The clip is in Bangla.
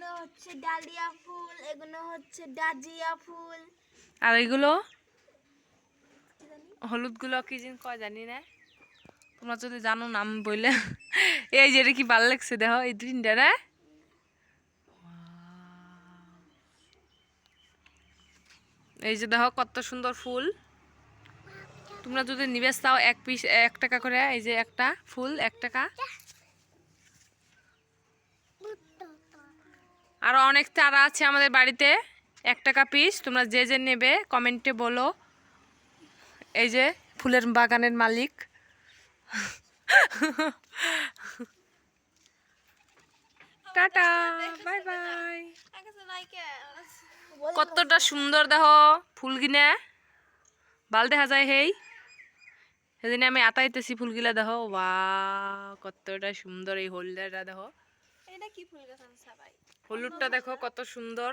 এগুলো হচ্ছে ডালিয়া ফুল, এগুলো হচ্ছে ডাজিয়া ফুল। আর এগুলো হলুদ গুলো কি জিন কয় জানি না, তোমরা যদি জানো নাম বললে। এই যে এটা কি ভালো লাগছে দেখো এই তিনটা না। এই যে দেখো কত সুন্দর ফুল। তোমরা যদি নিবে চাও 1 পিস 1 টাকা করে। এই যে একটা ফুল 1 টাকা। আরো অনেক চারা আছে আমাদের বাড়িতে 1 টাকা পিস। তোমরা যে যে নেবে কমেন্টে বলো। এই যে ফুলের বাগানের মালিক। Tata, bye bye. কতটা সুন্দর দেখো ফুল কিনে ভাল দেখা যায়। সেদিনে আমি আতাইতেছি ফুলগুলা দেখো। বা কতটা সুন্দর এই হলদাটা দেখো। এটা কি ফুল গাছ আনছা ভাই? হলুদটা দেখো কত সুন্দর।